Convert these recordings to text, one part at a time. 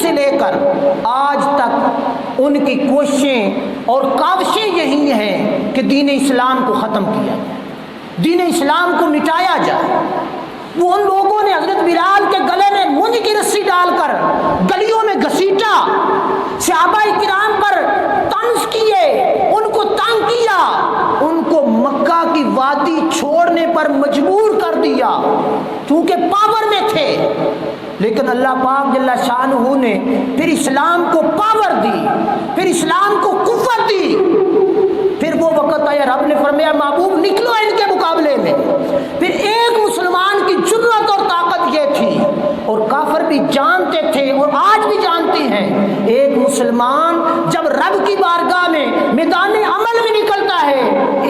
سے لے کر آج تک ان کی کوششیں اور کاوشیں یہی ہیں کہ دین اسلام کو ختم کیا جائے، دین اسلام کو مٹایا جائے۔ وہ ان لوگوں نے حضرت بلال کے گلے میں مونج کی رسی ڈال کر گلیوں میں گھسیٹا، صحابہ کرام پر طنز کیے، ان کو تنگ کیا، ان کو مکہ کی وادی چھوڑنے پر مجبور کر دیا کیونکہ پاور میں تھے۔ لیکن اللہ پاک جل شانہ نے پھر اسلام کو پاور دی، پھر اسلام کو قوت دی۔ پھر وہ وقت آیا، رب نے فرمایا محبوب نکلو ان کے مقابلے میں۔ پھر ایک مسلمان کی جرأت اور طاقت یہ تھی، اور کافر بھی جانتے تھے اور آج بھی جانتے ہیں، ایک مسلمان جب رب کی بارگاہ میں میدان عمل میں نکلتا ہے،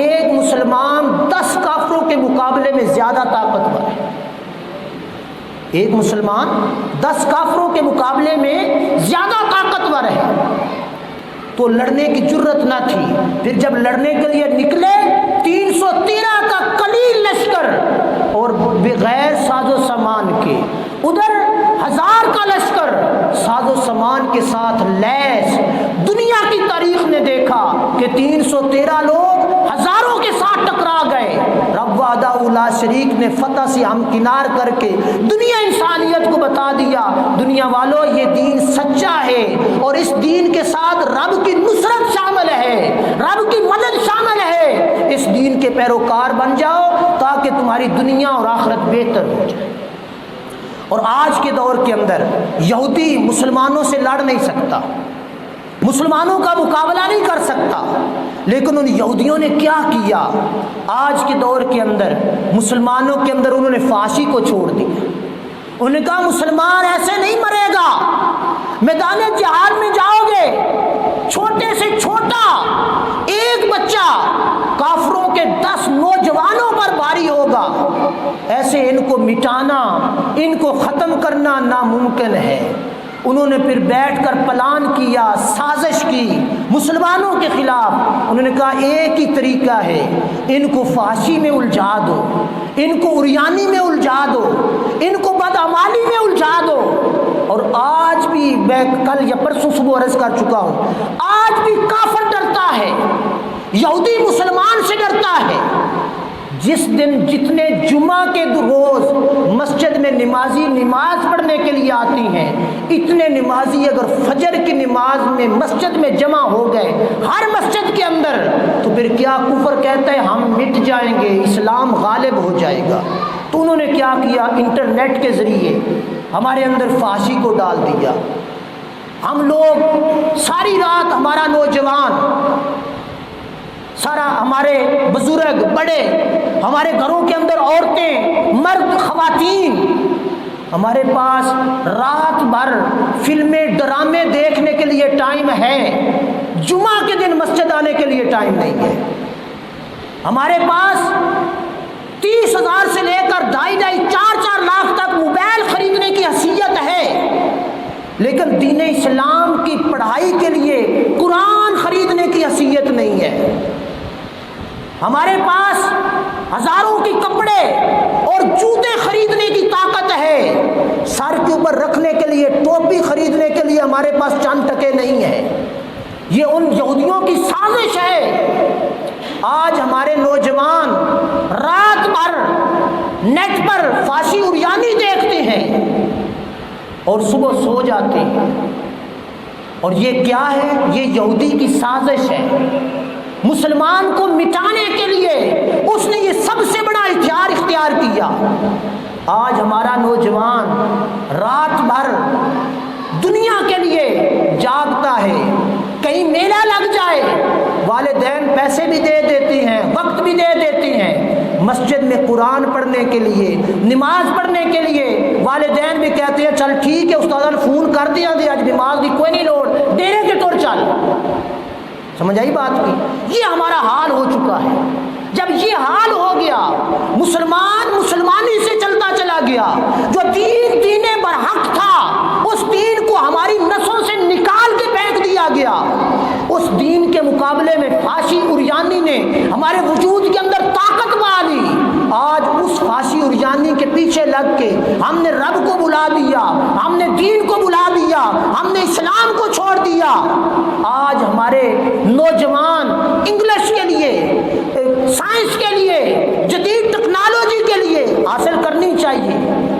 ایک مسلمان 10 کافروں کے مقابلے میں زیادہ طاقتور ہے۔ ایک مسلمان 10 کافروں کے مقابلے میں زیادہ طاقتور ہے، تو لڑنے کی جرت نہ تھی۔ پھر جب لڑنے کے لیے نکلے، 313 کا قلیل لشکر اور بغیر ساز و سامان کے، ادھر 1000 کا لشکر ساز و سامان کے ساتھ لیس۔ دنیا کی تاریخ نے دیکھا کہ 313 لوگ ہزاروں کے ساتھ ٹکرا گئے۔ رب وحدہ لا شریک نے فتح سے ہمکنار کر کے دنیا انسانیت کو بتا دیا، دنیا والوں یہ دین سچا ہے اور اس دین کے ساتھ رب کی نصرت شامل ہے، رب کی مدد شامل ہے۔ اس دین کے پیروکار بن جاؤ تاکہ تمہاری دنیا اور آخرت بہتر ہو جائے۔ اور آج کے دور کے اندر یہودی مسلمانوں سے لڑ نہیں سکتا، مسلمانوں کا مقابلہ نہیں کر سکتا، لیکن ان یہودیوں نے کیا کیا؟ آج کے دور کے اندر مسلمانوں کے اندر انہوں نے فحاشی کو چھوڑ دیا۔ انہوں نے کہا مسلمان ایسے نہیں مرے گا، میدان جہاد میں جاؤ گے، چھوٹے سے چھوٹا ایک بچہ کافروں کے 10 نوجوانوں پر بھاری ہوگا، ایسے ان کو مٹانا، ان کو ختم کرنا ناممکن ہے۔ انہوں نے پھر بیٹھ کر پلان کیا، سازش کی مسلمانوں کے خلاف۔ انہوں نے کہا ایک ہی طریقہ ہے، ان کو فحاشی میں الجھا دو، ان کو عریانی میں الجھا دو، ان کو بدعمالی میں الجھا دو۔ اور آج بھی میں کل یا پرسوں صبح عرض کر چکا ہوں، آج بھی کافر ڈرتا ہے، یہودی مسلمان سے ڈرتا ہے۔ جس دن جتنے جمعہ کے روز مسجد میں نمازی نماز پڑھنے کے لیے آتی ہیں، اتنے نمازی اگر فجر کی نماز میں مسجد میں جمع ہو گئے ہر مسجد کے اندر، تو پھر کیا کفر کہتا ہے ہم مٹ جائیں گے، اسلام غالب ہو جائے گا۔ تو انہوں نے کیا کیا؟ انٹرنیٹ کے ذریعے ہمارے اندر فحاشی کو ڈال دیا۔ ہم لوگ ساری رات، ہمارا نوجوان سارا، ہمارے بزرگ بڑے، ہمارے گھروں کے اندر عورتیں، مرد، خواتین، ہمارے پاس رات بھر فلمیں ڈرامے دیکھنے کے لیے ٹائم ہے، جمعہ کے دن مسجد آنے کے لیے ٹائم نہیں ہے۔ ہمارے پاس 30,000 سے لے کر 2.5-4 لاکھ تک موبائل خریدنے کی حیثیت ہے، لیکن دین اسلام کی پڑھائی کے لیے قرآن خریدنے کی حیثیت نہیں ہے۔ ہمارے پاس ہزاروں کے کپڑے اور جوتے خریدنے کی طاقت ہے، سر کے اوپر رکھنے کے لیے ٹوپی خریدنے کے لیے ہمارے پاس چند ٹکے نہیں ہیں۔ یہ ان یہودیوں کی سازش ہے۔ آج ہمارے نوجوان رات بھر نیٹ پر فحاشی عریانی دیکھتے ہیں اور صبح سو جاتے ہیں۔ اور یہ کیا ہے؟ یہ یہودی کی سازش ہے۔ مسلمان کو مٹانے کے لیے اس نے یہ سب سے بڑا ہتھیار اختیار کیا۔ آج ہمارا نوجوان رات بھر دنیا کے لیے جاگتا ہے، کہیں میلہ لگ جائے، والدین پیسے بھی دے دیتے ہیں، وقت بھی دے دیتے ہیں، مسجد میں قرآن پڑھنے کے لیے، نماز پڑھنے کے لیے والدین بھی کہتے ہیں چل ٹھیک ہے استاد نے فون کر دیا دے آج نماز دی کوئی نہیں لوڑ، ڈیرے کے طور چل۔ سمجھ آئی بات کی؟ یہ ہمارا حال ہو چکا ہے۔ جب یہ حال ہو گیا، مسلمان مسلمانی سے چلتا چلا گیا، جو دین برحق تھا اس دین کو ہماری نسوں سے نکال کے پھینک دیا گیا۔ اس دین کے مقابلے میں فحاشی عریانی نے ہمارے وجود کے اندر طاقت پا لی۔ آج اس فحاشی عریانی کے پیچھے لگ کے ہم نے رب کو بلا دیا، ہم نے دین کو بلا دیا، ہم نے دیا، آج ہمارے نوجوان انگلش کے لیے، سائنس کے لیے، جدید ٹیکنالوجی کے لیے حاصل کرنی چاہیے،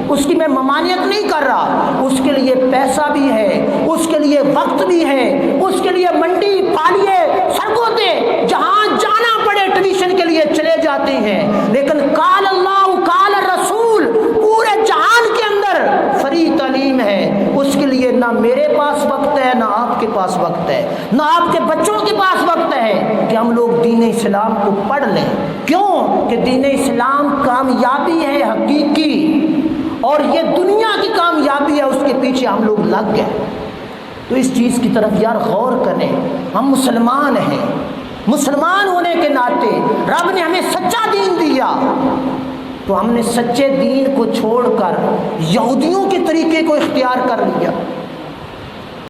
اس کی میں ممانعت نہیں کر رہا، اس کے لیے پیسہ بھی ہے، اس کے لیے وقت بھی ہے، اس کے لیے منڈی پالیے سڑکوں پہ جہاں جانا پڑے ٹیوشن کے لیے چلے جاتے ہیں، لیکن قال اللہ قال رسول پورے جہان کے اندر فری تعلیم ہے، اس کے لیے نہ میرے پاس وقت ہے، نہ آپ کے پاس وقت ہے، نہ آپ کے بچوں کے پاس وقت ہے کہ ہم لوگ دین اسلام کو پڑھ لیں۔ کیوں کہ دین اسلام کامیابی ہے حقیقی، اور یہ دنیا کی کامیابی ہے، اس کے پیچھے ہم لوگ لگ گئے۔ تو اس چیز کی طرف یار غور کریں، ہم مسلمان ہیں، مسلمان ہونے کے ناطے رب نے ہمیں سچا دین دیا، تو ہم نے سچے دین کو چھوڑ کر یہودیوں کے طریقے کو اختیار کر لیا۔